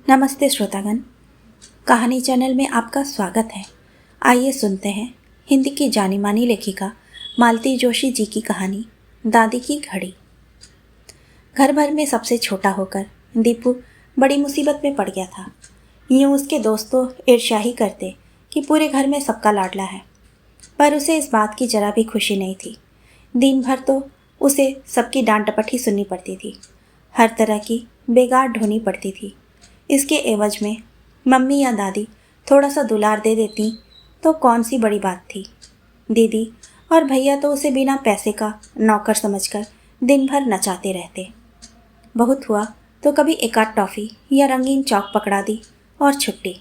नमस्ते श्रोतागण। कहानी चैनल में आपका स्वागत है। आइए सुनते हैं हिंदी की जानी मानी लेखिका मालती जोशी जी की कहानी दादी की घड़ी। घर भर में सबसे छोटा होकर दीपू बड़ी मुसीबत में पड़ गया था। यूँ उसके दोस्तों ईर्ष्या करते कि पूरे घर में सबका लाडला है, पर उसे इस बात की जरा भी खुशी नहीं थी। दिन भर तो उसे सबकी डांट डपट ही सुननी पड़ती थी, हर तरह की बेगार ढोनी पड़ती थी। इसके एवज में मम्मी या दादी थोड़ा सा दुलार दे देती तो कौन सी बड़ी बात थी। दीदी और भैया तो उसे बिना पैसे का नौकर समझकर दिन भर नचाते रहते। बहुत हुआ तो कभी एक आध टॉफ़ी या रंगीन चौक पकड़ा दी और छुट्टी।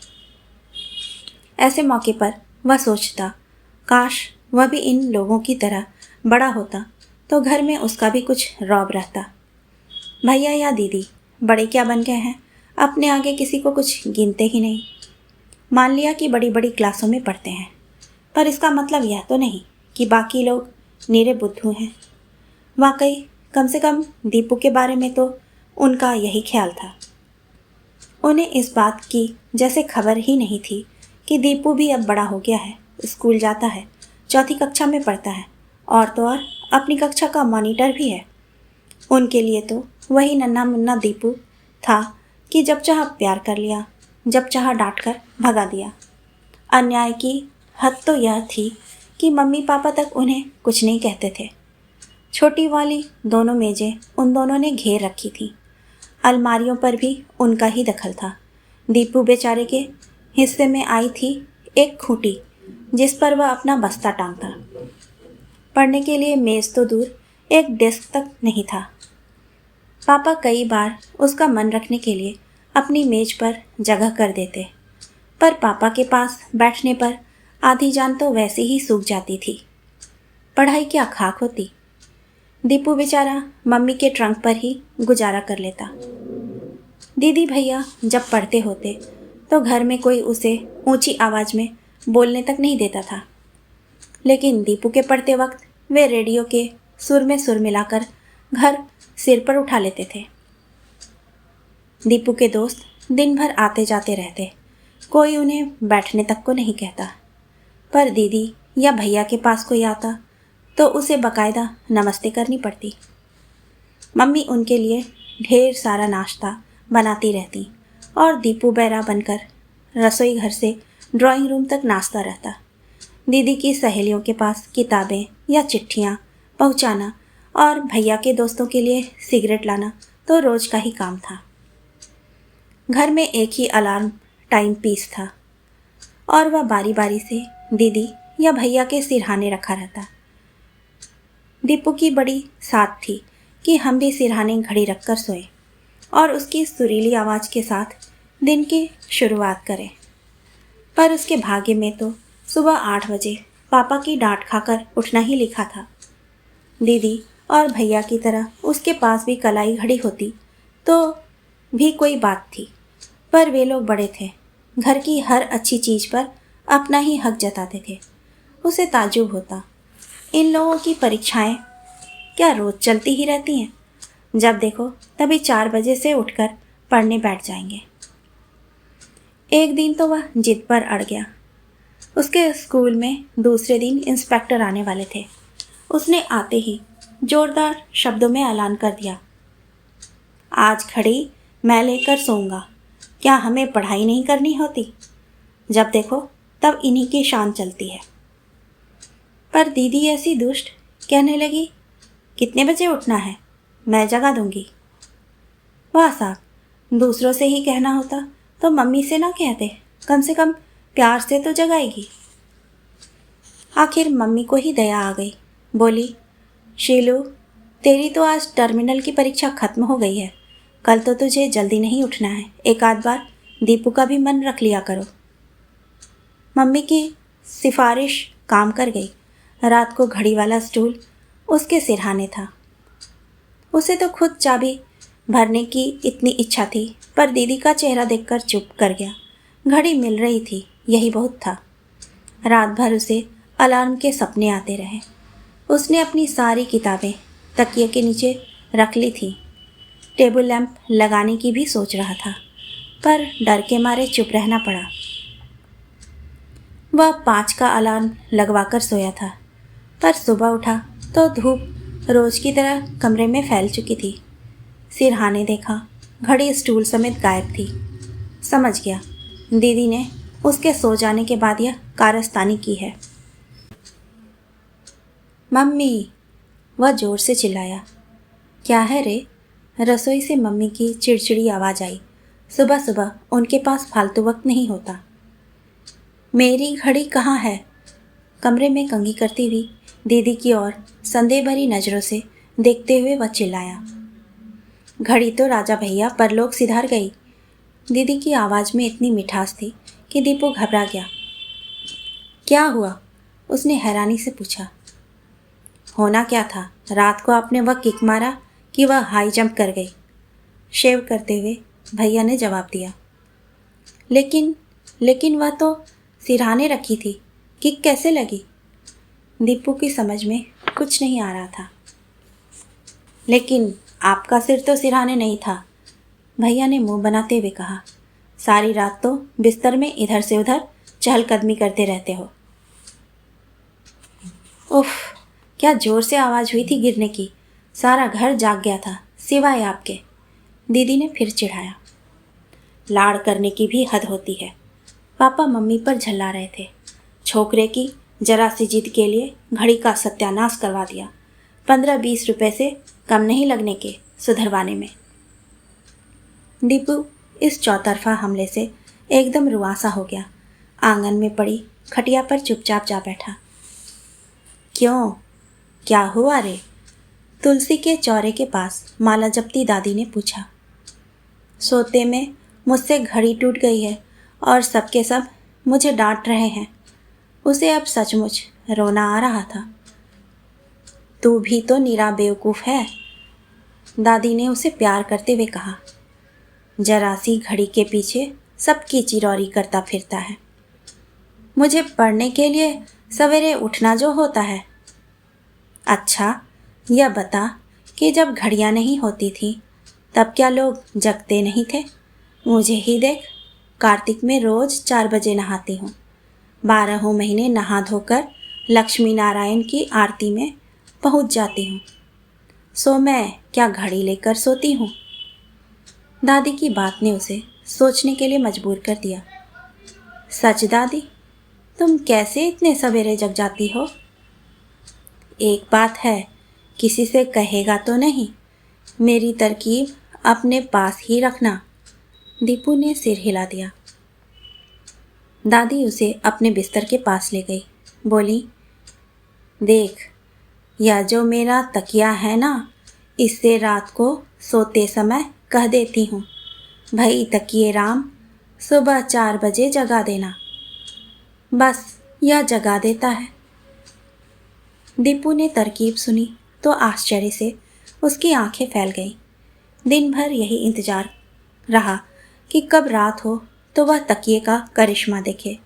ऐसे मौके पर वह सोचता, काश वह भी इन लोगों की तरह बड़ा होता तो घर में उसका भी कुछ रौब रहता। भैया या दीदी बड़े क्या बन गए हैं, अपने आगे किसी को कुछ गिनते ही नहीं। मान लिया कि बड़ी बड़ी क्लासों में पढ़ते हैं, पर इसका मतलब यह तो नहीं कि बाकी लोग नीरे बुद्धू हैं। वाकई कम से कम दीपू के बारे में तो उनका यही ख्याल था। उन्हें इस बात की जैसे खबर ही नहीं थी कि दीपू भी अब बड़ा हो गया है, स्कूल जाता है, चौथी कक्षा में पढ़ता है और तो और अपनी कक्षा का मॉनिटर भी है। उनके लिए तो वही नन्हा मुन्ना दीपू था कि जब चाह प्यार कर लिया, जब चाह डांट कर भगा दिया। अन्याय की हद तो यह थी कि मम्मी पापा तक उन्हें कुछ नहीं कहते थे। छोटी वाली दोनों मेजें उन दोनों ने घेर रखी थी। अलमारियों पर भी उनका ही दखल था। दीपू बेचारे के हिस्से में आई थी एक खूंटी जिस पर वह अपना बस्ता टांगता। पढ़ने के लिए मेज़ तो दूर, एक डेस्क तक नहीं था। पापा कई बार उसका मन रखने के लिए अपनी मेज पर जगह कर देते, पर पापा के पास बैठने पर आधी जान तो वैसे ही सूख जाती थी। पढ़ाई क्या खाक होती। दीपू बेचारा मम्मी के ट्रंक पर ही गुजारा कर लेता। दीदी भैया जब पढ़ते होते तो घर में कोई उसे ऊंची आवाज़ में बोलने तक नहीं देता था, लेकिन दीपू के पढ़ते वक्त वे रेडियो के सुर में सुर मिलाकर घर सिर पर उठा लेते थे। दीपू के दोस्त दिन भर आते जाते रहते, कोई उन्हें बैठने तक को नहीं कहता, पर दीदी या भैया के पास कोई आता तो उसे बाकायदा नमस्ते करनी पड़ती। मम्मी उनके लिए ढेर सारा नाश्ता बनाती रहती और दीपू बैरा बनकर रसोई घर से ड्राइंग रूम तक नाश्ता रहता। दीदी की सहेलियों के पास किताबें या चिट्ठियाँ पहुँचाना और भैया के दोस्तों के लिए सिगरेट लाना तो रोज़ का ही काम था। घर में एक ही अलार्म टाइम पीस था और वह बारी बारी से दीदी या भैया के सिरहाने रखा रहता। दीपू की बड़ी साथ थी कि हम भी सिरहाने घड़ी रखकर सोए और उसकी सुरीली आवाज़ के साथ दिन की शुरुआत करें। पर उसके भाग्य में तो सुबह 8 बजे पापा की डांट खाकर उठना ही लिखा था। दीदी और भैया की तरह उसके पास भी कलाई घड़ी होती तो भी कोई बात थी, पर वे लोग बड़े थे, घर की हर अच्छी चीज़ पर अपना ही हक जताते थे। उसे ताज्जुब होता, इन लोगों की परीक्षाएं क्या रोज़ चलती ही रहती हैं? जब देखो तभी 4 बजे से उठकर पढ़ने बैठ जाएंगे। एक दिन तो वह जिद पर अड़ गया। उसके स्कूल में दूसरे दिन इंस्पेक्टर आने वाले थे। उसने आते ही जोरदार शब्दों में ऐलान कर दिया, आज घड़ी मैं लेकर सोऊंगा। क्या हमें पढ़ाई नहीं करनी होती? जब देखो तब इन्हीं की शान चलती है। पर दीदी ऐसी दुष्ट कहने लगी, कितने बजे उठना है? मैं जगा दूंगी। वाह साहब, दूसरों से ही कहना होता तो मम्मी से ना कहते, कम से कम प्यार से तो जगाएगी। आखिर मम्मी को ही दया आ गई। बोली, शीलू, तेरी तो आज टर्मिनल की परीक्षा खत्म हो गई है, कल तो तुझे जल्दी नहीं उठना है। एक आध बार दीपू का भी मन रख लिया करो। मम्मी की सिफारिश काम कर गई। रात को घड़ी वाला स्टूल उसके सिरहाने था। उसे तो खुद चाबी भरने की इतनी इच्छा थी, पर दीदी का चेहरा देखकर चुप कर गया। घड़ी मिल रही थी, यही बहुत था। रात भर उसे अलार्म के सपने आते रहे। उसने अपनी सारी किताबें तकिए के नीचे रख ली थी। टेबल लैंप लगाने की भी सोच रहा था, पर डर के मारे चुप रहना पड़ा। वह 5 का अलार्म लगवाकर सोया था, पर सुबह उठा तो धूप रोज की तरह कमरे में फैल चुकी थी। सिरहाने देखा, घड़ी स्टूल समेत गायब थी। समझ गया, दीदी ने उसके सो जाने के बाद यह कारस्तानी की है। मम्मी, वह जोर से चिल्लाया। क्या है रे? रसोई से मम्मी की चिड़चिड़ी आवाज़ आई। सुबह सुबह उनके पास फालतू वक्त नहीं होता। मेरी घड़ी कहाँ है? कमरे में कंघी करती हुई दीदी की ओर संदेह भरी नज़रों से देखते हुए वह चिल्लाया। घड़ी तो राजा भैया परलोक सिधार गई। दीदी की आवाज़ में इतनी मिठास थी कि दीपू घबरा गया। क्या हुआ? उसने हैरानी से पूछा। होना क्या था? रात को आपने वह किक मारा कि वह हाई जंप कर गई, शेव करते हुए भैया ने जवाब दिया। लेकिन वह तो सिरहाने रखी थी, किक कैसे लगी? दीपू की समझ में कुछ नहीं आ रहा था। लेकिन आपका सिर तो सिरहाने नहीं था, भैया ने मुंह बनाते हुए कहा। सारी रात तो बिस्तर में इधर से उधर चहलकदमी करते रहते हो। उफ, क्या जोर से आवाज़ हुई थी गिरने की। सारा घर जाग गया था सिवाय आपके, दीदी ने फिर चिढ़ाया। लाड़ करने की भी हद होती है। पापा मम्मी पर झल्ला रहे थे। छोकरे की जरा सी जिद के लिए घड़ी का सत्यानाश करवा दिया। 15-20 रुपए से कम नहीं लगने के सुधरवाने में। दीपू इस चौतरफा हमले से एकदम रुआसा हो गया। आंगन में पड़ी खटिया पर चुपचाप जा बैठा। क्यों, क्या हुआ रे? तुलसी के चौरे के पास माला जपती दादी ने पूछा। सोते में मुझसे घड़ी टूट गई है और सबके सब मुझे डांट रहे हैं। उसे अब सचमुच रोना आ रहा था। तू भी तो निरा बेवकूफ़ है, दादी ने उसे प्यार करते हुए कहा। जरा सी घड़ी के पीछे सबकी चिरौरी करता फिरता है। मुझे पढ़ने के लिए सवेरे उठना जो होता है। अच्छा, यह बता कि जब घड़ियाँ नहीं होती थी तब क्या लोग जगते नहीं थे? मुझे ही देख, कार्तिक में रोज़ 4 बजे नहाती हूँ। 12 महीने नहा धोकर लक्ष्मी नारायण की आरती में पहुँच जाती हूँ। सो मैं क्या घड़ी लेकर सोती हूँ? दादी की बात ने उसे सोचने के लिए मजबूर कर दिया। सच दादी, तुम कैसे इतने सवेरे जग जाती हो? एक बात है, किसी से कहेगा तो नहीं? मेरी तरकीब अपने पास ही रखना। दीपू ने सिर हिला दिया। दादी उसे अपने बिस्तर के पास ले गई। बोली, देख, यह जो मेरा तकिया है ना, इससे रात को सोते समय कह देती हूँ, भाई तकिए राम, सुबह 4 बजे जगा देना। बस यह जगा देता है। दीपू ने तरकीब सुनी तो आश्चर्य से उसकी आंखें फैल गईं। दिन भर यही इंतजार रहा कि कब रात हो तो वह तकिए का करिश्मा देखे।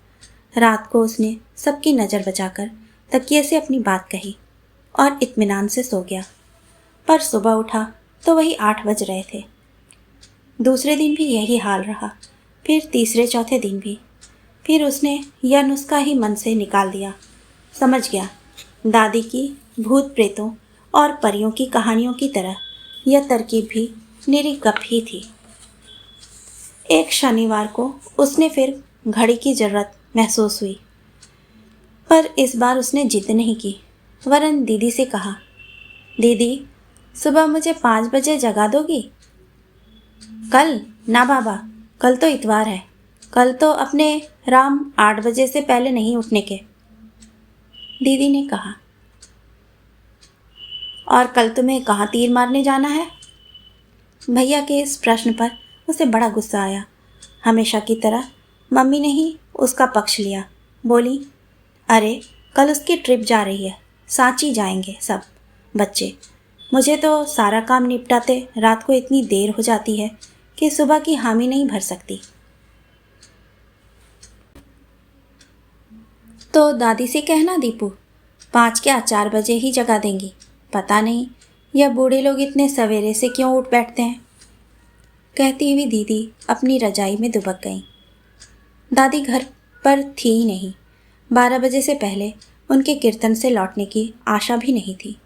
रात को उसने सबकी नज़र बचाकर तकिए से अपनी बात कही और इत्मीनान से सो गया। पर सुबह उठा तो वही 8 बज रहे थे। दूसरे दिन भी यही हाल रहा, फिर तीसरे चौथे दिन भी। फिर उसने यह नुस्खा ही मन से निकाल दिया। समझ गया, दादी की भूत प्रेतों और परियों की कहानियों की तरह यह तरकीब भी निरी गप ही थी। एक शनिवार को उसने फिर घड़ी की ज़रूरत महसूस हुई, पर इस बार उसने जिद नहीं की, वरन दीदी से कहा, दीदी, सुबह मुझे 5 बजे जगा दोगी? कल ना बाबा, कल तो इतवार है। कल तो अपने राम 8 बजे से पहले नहीं उठने के, दीदी ने कहा। और कल तुम्हें कहाँ तीर मारने जाना है? भैया के इस प्रश्न पर उसे बड़ा गुस्सा आया। हमेशा की तरह मम्मी ने ही उसका पक्ष लिया। बोली, अरे कल उसकी ट्रिप जा रही है, सांची जाएंगे सब बच्चे। मुझे तो सारा काम निपटाते रात को इतनी देर हो जाती है कि सुबह की हामी नहीं भर सकती। तो दादी से कहना दीपू, 5 क्या 4 बजे ही जगा देंगी। पता नहीं यह बूढ़े लोग इतने सवेरे से क्यों उठ बैठते हैं। कहती हुई दीदी अपनी रजाई में दुबक गईं। दादी घर पर थी ही नहीं। 12 बजे से पहले उनके कीर्तन से लौटने की आशा भी नहीं थी।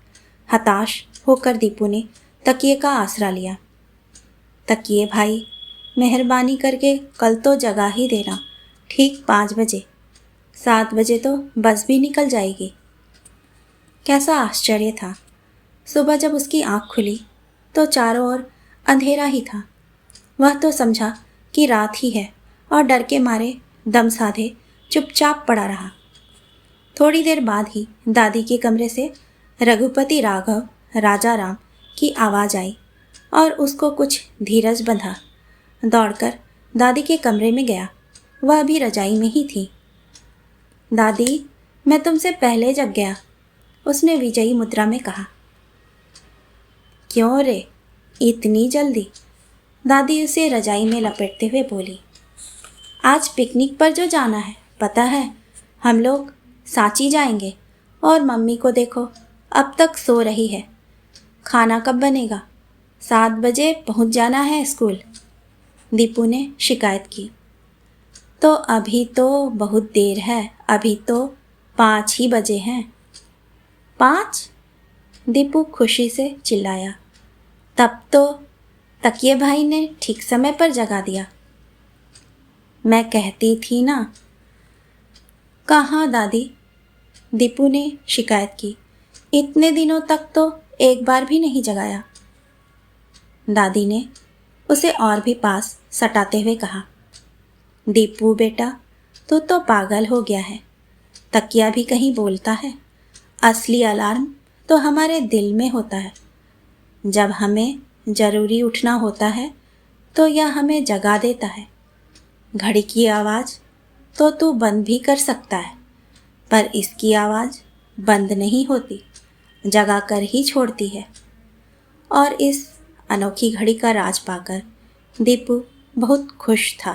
हताश होकर दीपू ने तकिए का आसरा लिया। तकिए भाई, मेहरबानी करके कल तो जगा ही देना, ठीक 5 बजे। 7 बजे तो बस भी निकल जाएगी। कैसा आश्चर्य था। सुबह जब उसकी आँख खुली तो चारों ओर अंधेरा ही था। वह तो समझा कि रात ही है और डर के मारे दम साधे चुपचाप पड़ा रहा। थोड़ी देर बाद ही दादी के कमरे से रघुपति राघव राजा राम की आवाज़ आई और उसको कुछ धीरज बंधा। दौड़कर दादी के कमरे में गया। वह भी रजाई में ही थी। दादी, मैं तुमसे पहले जग गया, उसने विजयी मुद्रा में कहा। क्यों रे, इतनी जल्दी? दादी उसे रजाई में लपेटते हुए बोली। आज पिकनिक पर जो जाना है, पता है? हम लोग सांची जाएंगे और मम्मी को देखो, अब तक सो रही है। खाना कब बनेगा? 7 बजे पहुंच जाना है स्कूल, दीपू ने शिकायत की। तो अभी तो बहुत देर है, अभी तो 5 ही बजे हैं। 5? दीपू खुशी से चिल्लाया। तब तो तकिए भाई ने ठीक समय पर जगा दिया। मैं कहती थी ना। कहाँ दादी? दीपू ने शिकायत की। इतने दिनों तक तो एक बार भी नहीं जगाया। दादी ने उसे और भी पास सटाते हुए कहा। दीपू बेटा, तू तो पागल हो गया है। तकिया भी कहीं बोलता है? असली अलार्म तो हमारे दिल में होता है। जब हमें ज़रूरी उठना होता है तो यह हमें जगा देता है। घड़ी की आवाज़ तो तू बंद भी कर सकता है, पर इसकी आवाज़ बंद नहीं होती, जगा कर ही छोड़ती है। और इस अनोखी घड़ी का राज पाकर दीपू बहुत खुश था।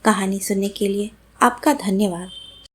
कहानी सुनने के लिए आपका धन्यवाद।